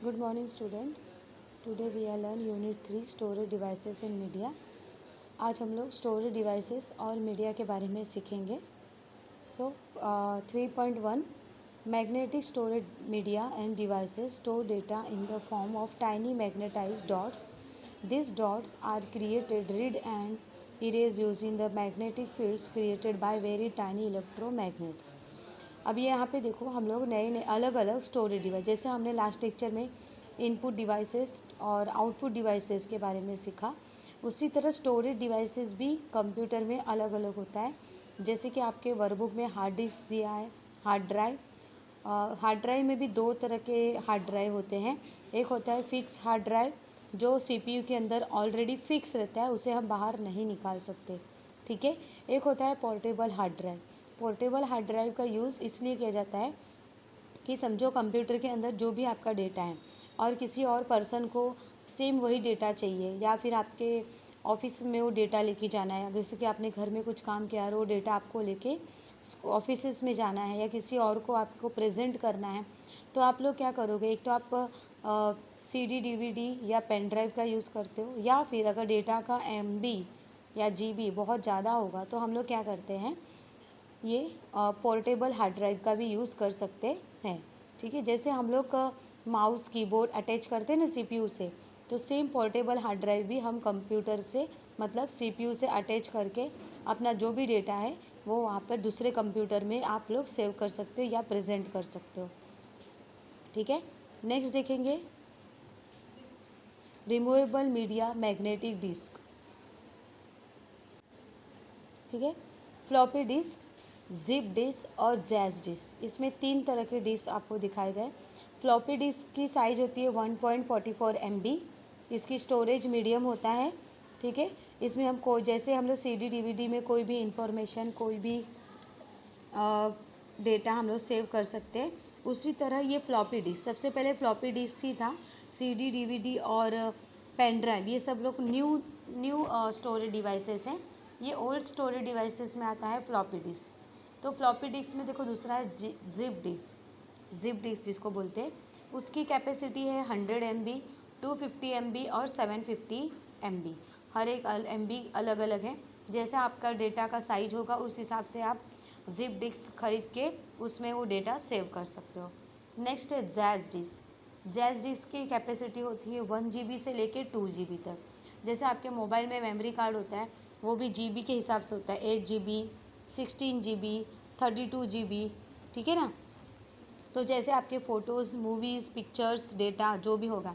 Good morning, student. Today we are learn Unit 3 Storage Devices in Media. आज हम लोग storage devices और media के बारे में सीखेंगे. So 3.1 Magnetic storage media and devices store data in the form of tiny magnetized dots. These dots are created, read and erase using the magnetic fields created by very tiny electromagnets. अब ये यहाँ पे देखो हम लोग नए अलग अलग स्टोरेज डिवाइस, जैसे हमने लास्ट लेक्चर में इनपुट डिवाइसेस और आउटपुट डिवाइसेस के बारे में सीखा, उसी तरह स्टोरेज डिवाइसेस भी कंप्यूटर में अलग अलग होता है. जैसे कि आपके वर्कबुक में हार्ड डिस्क दिया है, हार्ड ड्राइव. हार्ड ड्राइव में भी दो तरह के हार्ड ड्राइव होते हैं. एक होता है फिक्स हार्ड ड्राइव, जो सीपीयू के अंदर ऑलरेडी फिक्स रहता है, उसे हम बाहर नहीं निकाल सकते. ठीक है. एक होता है portable hard drive. Portable hard drive का यूज़ इसलिए किया जाता है कि समझो कंप्यूटर के अंदर जो भी आपका डेटा है और किसी और पर्सन को सेम वही डेटा चाहिए, या फिर आपके ऑफिस में वो डेटा लेके जाना है, जैसे कि आपने घर में कुछ काम किया और वो डेटा आपको लेके ऑफिस में जाना है या किसी और को आपको प्रेजेंट करना है, तो आप लोग क्या करोगे? एक तो आप सीडी डीवीडी या पेन ड्राइव का यूज़ करते हो, या फिर अगर डेटा का एमबी या जीबी बहुत ज़्यादा होगा तो हम लोग क्या करते हैं, ये पोर्टेबल हार्ड ड्राइव का भी यूज़ कर सकते हैं. ठीक है. जैसे हम लोग माउस कीबोर्ड अटैच करते हैं ना सीपीयू से, तो सेम पोर्टेबल हार्ड ड्राइव भी हम कंप्यूटर से मतलब सीपीयू से अटैच करके अपना जो भी डेटा है वो वहाँ पर दूसरे कंप्यूटर में आप लोग सेव कर सकते हो या प्रेजेंट कर सकते हो. ठीक है. नेक्स्ट देखेंगे रिमूवेबल मीडिया मैग्नेटिक डिस्क. ठीक है. फ्लॉपी डिस्क, जिप डिस्क और जैज डिस्क, इसमें तीन तरह के डिस्क आपको दिखाए गए. फ्लॉपी डिस्क की साइज होती है 1.44 MB. इसकी स्टोरेज मीडियम होता है. ठीक है. इसमें हम जैसे हम लोग सीडी डीवीडी में कोई भी इंफॉर्मेशन, कोई भी डेटा हम लोग सेव कर सकते हैं, उसी तरह ये फ्लॉपी डिस्क. सबसे पहले फ्लॉपी डिस्क ही था. सीडी डीवीडी और पेन ड्राइव ये सब लोग न्यू स्टोरेज डिवाइसेस हैं. ये ओल्ड स्टोरेज डिवाइसेस में आता है फ्लॉपी डिस्क. तो फ्लॉपी डिस्क में देखो दूसरा है जिप डिस्क. जिप डिस्क जिसको बोलते हैं, उसकी कैपेसिटी है 100 MB, 250 MB और 750 MB. हर एक MB अलग अलग है. जैसे आपका डेटा का साइज होगा उस हिसाब से आप जिप डिस्क खरीद के उसमें वो डेटा सेव कर सकते हो. नेक्स्ट है जैज डिस्क. जैज डिस्क की कैपेसिटी होती है 1 GB से लेके 2 GB तक. जैसे आपके मोबाइल में मेमोरी कार्ड होता है, वो भी जीबी के हिसाब से होता है. 8 GB, 16 GB, 32 GB. ठीक है ना. तो जैसे आपके फ़ोटोज़, मूवीज़, पिक्चर्स, डेटा जो भी होगा,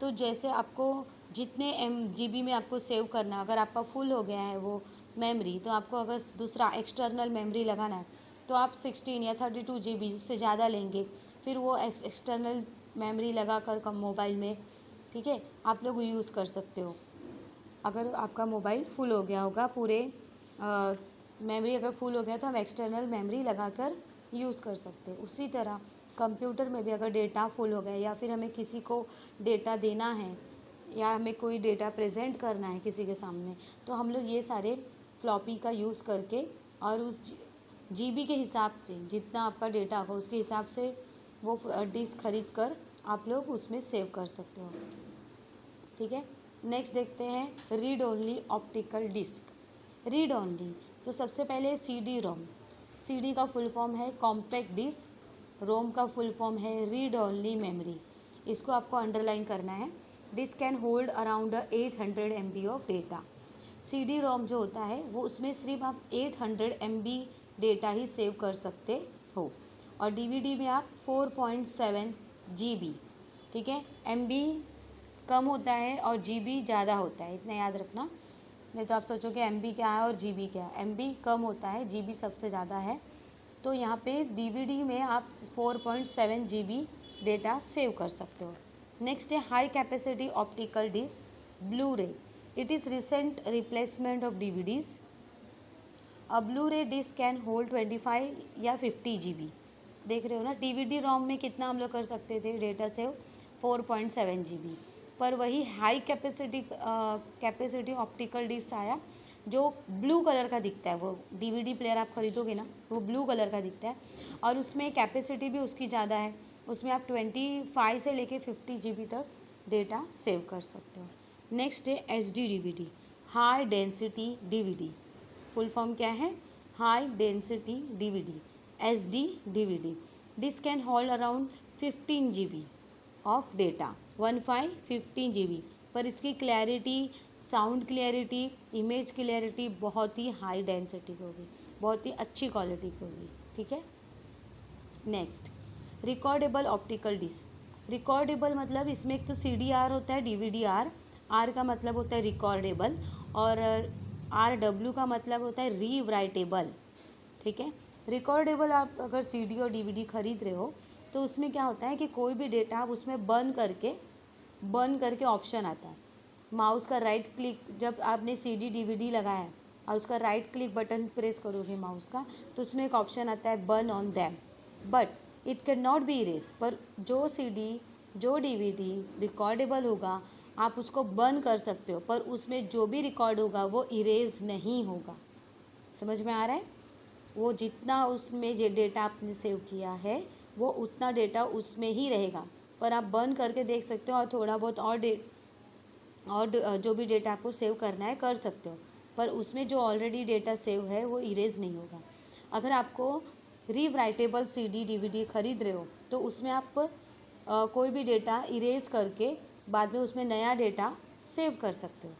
तो जैसे आपको जितने GB में आपको सेव करना है, अगर आपका फुल हो गया है वो मेमोरी, तो आपको अगर दूसरा एक्सटर्नल मेमोरी लगाना है तो आप 16 या 32 GB उससे ज़्यादा लेंगे, फिर वो एक्सटर्नल मेमोरी लगा कर मोबाइल में, ठीक है, आप लोग यूज़ कर सकते हो. अगर आपका मोबाइल फुल हो गया होगा, पूरे मेमोरी अगर फुल हो गया तो हम एक्सटर्नल मेमोरी लगाकर यूज़ कर सकते हैं. उसी तरह कंप्यूटर में भी अगर डेटा फुल हो गया या फिर हमें किसी को डेटा देना है या हमें कोई डेटा प्रेजेंट करना है किसी के सामने, तो हम लोग ये सारे फ्लॉपी का यूज़ करके और उस जीबी के हिसाब से जितना आपका डेटा होगा उसके हिसाब से वो डिस्क खरीद कर आप लोग उसमें सेव कर सकते हो. ठीक है. नेक्स्ट देखते हैं read only optical disk. Read only, तो सबसे पहले सीडी रोम. सीडी का फुल फॉर्म है कॉम्पैक्ट डिस्क. रोम का फुल फॉर्म है रीड ओनली मेमोरी. इसको आपको अंडरलाइन करना है. Disk can hold around 800 MB of data. CD ROM जो होता है वो उसमें सिर्फ आप 800 MB डेटा ही सेव कर सकते हो, और डीवीडी में आप 4.7 GB. ठीक है. MB कम होता है और जीबी ज़्यादा होता है, इतना याद रखना, नहीं तो आप सोचोगे MB क्या है और जीबी क्या है. MB कम होता है, जीबी सबसे ज़्यादा है. तो यहाँ पे डीवीडी में आप 4.7 GB डेटा सेव कर सकते हो. नेक्स्ट है high capacity optical disc blu ray. It is recent replacement of DVDs. A blu ray disc can hold 25 या 50 GB. देख रहे हो ना, DVD रोम में कितना हम लोग कर सकते थे डेटा सेव, 4.7 GB. पर वही हाई कैपेसिटी ऑप्टिकल डिस्क आया जो ब्लू कलर का दिखता है. वो डीवीडी प्लेयर आप खरीदोगे ना, वो ब्लू कलर का दिखता है और उसमें कैपेसिटी भी उसकी ज़्यादा है. उसमें आप 25 से लेके 50 GB तक डेटा सेव कर सकते हो। नेक्स्ट है HD-DVD, high density DVD। Full form क्या है? High density DVD, HD-DVD। This can hold around 15 GB of data, 15 GB। पर इसकी clarity, sound clarity, image clarity बहुत ही हाई डेंसिटी की होगी, बहुत ही अच्छी क्वालिटी की होगी। ठीक है। Next, recordable optical disk. Recordable मतलब इसमें एक तो CDR होता है, DVD-R। R का मतलब होता है रिकॉर्डेबल, और RW का मतलब होता है रीराइटेबल। ठीक है। रिकॉर्डेबल, आप अगर CD और DVD खरीद रहे हो तो उसमें क्या होता है कि कोई भी डेटा आप उसमें बर्न करके ऑप्शन आता है। माउस का राइट क्लिक, जब आपने CD DVD लगाया है और उसका राइट क्लिक बटन प्रेस करोगे माउस का, तो उसमें एक ऑप्शन आता है burn on them, but it can not be erase. पर जो CD, जो DVD रिकॉर्डेबल होगा, आप उसको बर्न कर सकते हो, पर उसमें जो भी रिकॉर्ड होगा वो इरेज नहीं होगा। समझ में आ रहा है? वो जितना उसमें जो डेटा आपने सेव किया है वो उतना डेटा उसमें ही रहेगा, पर आप बर्न करके देख सकते हो और थोड़ा बहुत और जो भी डेटा आपको सेव करना है कर सकते हो, पर उसमें जो ऑलरेडी डेटा सेव है वो इरेज नहीं होगा। अगर आपको रीराइटेबल CD DVD खरीद रहे हो तो उसमें आप कोई भी डेटा इरेज करके बाद में उसमें नया डेटा सेव कर सकते हो।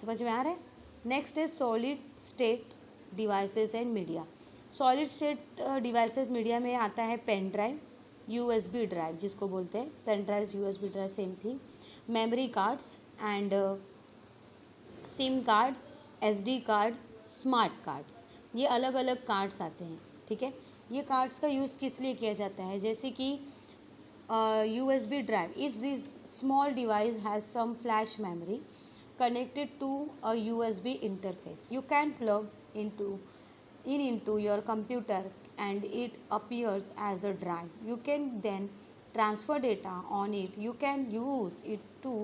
समझ में आ रहा है? नेक्स्ट है solid state devices and media. Solid state devices media में आता है पेन ड्राइव, USB ड्राइव जिसको बोलते हैं, pen drive USB drive same थी, memory cards and SIM card, SD card, smart cards. ये अलग अलग कार्ड्स आते हैं। ठीक है। ये कार्ड्स का यूज़ किस लिए किया जाता है? जैसे कि USB drive is this small device has some flash memory connected to a USB interface. You can plug into your computer and it appears as a drive. You can then transfer data on it. You can use it to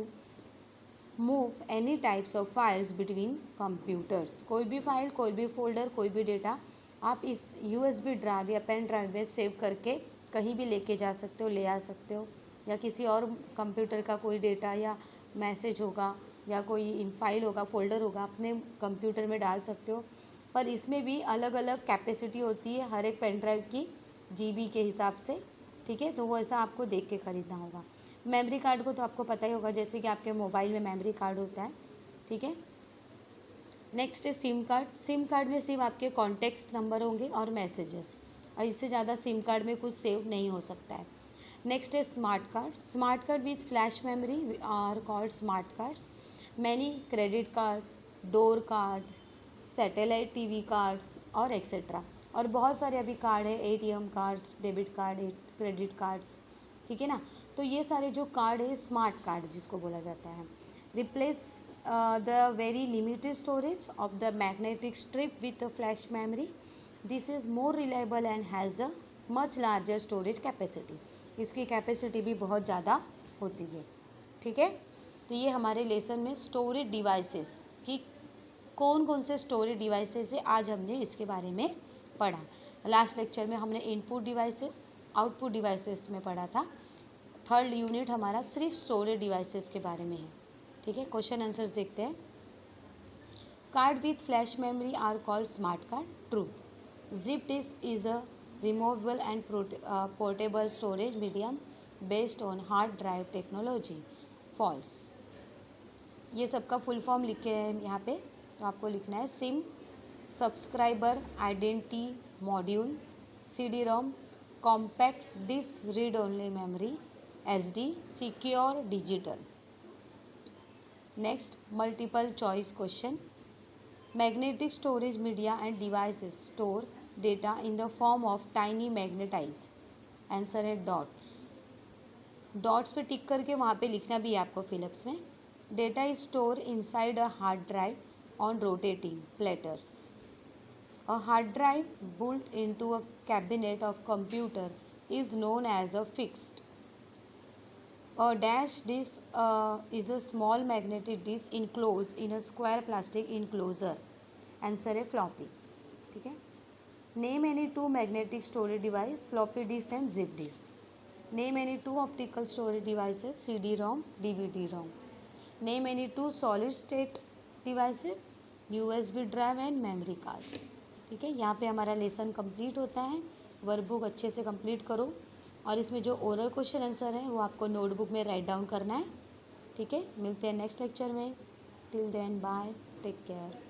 move any types of files between computers. कोई भी file, कोई भी folder, कोई भी data आप इस USB drive या pen drive में सेव करके कहीं भी लेके जा सकते हो, ले आ सकते हो, या किसी और कंप्यूटर का कोई डेटा या मैसेज होगा या कोई फाइल होगा, फोल्डर होगा, अपने कंप्यूटर में डाल सकते हो। पर इसमें भी अलग अलग कैपेसिटी होती है हर एक पेन ड्राइव की, GB के हिसाब से। ठीक है। तो वो ऐसा आपको देख के ख़रीदना होगा। मेमोरी कार्ड को तो आपको पता ही होगा, जैसे कि आपके मोबाइल में मेमोरी कार्ड होता है। ठीक है। नेक्स्ट है सिम कार्ड। सिम कार्ड में सिर्फ आपके कॉन्टैक्ट्स नंबर होंगे और मैसेजेस, और इससे ज़्यादा सिम कार्ड में कुछ सेव नहीं हो सकता है। नेक्स्ट है smart card. Smart card with flash memory are called smart cards. Many credit card, door card, satellite TV cards और एक्सेट्रा। और बहुत सारे अभी कार्ड है, ATM cards, debit card, credit cards. ठीक है ना। तो ये सारे जो कार्ड है स्मार्ट कार्ड जिसको बोला जाता है। Replace the very limited storage of the magnetic strip with flash memory. This is more reliable and has a much larger storage capacity. इसकी कैपेसिटी भी बहुत ज़्यादा होती है। ठीक है। तो ये हमारे लेसन में स्टोरेज डिवाइसेस की कौन कौन से स्टोरेज डिवाइसेस है, आज हमने इसके बारे में पढ़ा। लास्ट लेक्चर में हमने इनपुट डिवाइसेस, आउटपुट डिवाइसेस में पढ़ा था। थर्ड यूनिट हमारा सिर्फ स्टोरेज डिवाइसेस के बारे में है। ठीक है। क्वेश्चन आंसर्स देखते हैं। Card with flash memory are called smart card, true. Zip disk is a removable and portable storage medium based on hard drive technology, false. ये सबका फुल फॉर्म लिखे हैं यहाँ पे, तो आपको लिखना है SIM, subscriber identity module, CD-ROM, compact disk read only memory, SD, secure digital. Next, multiple choice question. Magnetic storage media and devices store data in the form of tiny magnetize. Answer है dots. Dots पे tick करके वहाँ पे लिखना भी है आपको Philips में। Data is store inside a hard drive on rotating platters. A hard drive built into a cabinet of computer is known as a fixed. A dash disk is a small magnetic disk enclosed in a square plastic enclosure. Answer है floppy. ठीक है। Name any two magnetic storage device, floppy disk and zip disk. Name any 2 optical storage devices, CD ROM, DVD ROM. Name any 2 solid state devices, USB drive and memory card. ठीक है, यहाँ पे हमारा lesson complete होता है. Workbook अच्छे से complete करो और इसमें जो ओरल क्वेश्चन आंसर है वो आपको नोटबुक में राइट डाउन करना है. ठीक है, मिलते हैं नेक्स्ट लेक्चर में. Till then bye, take care.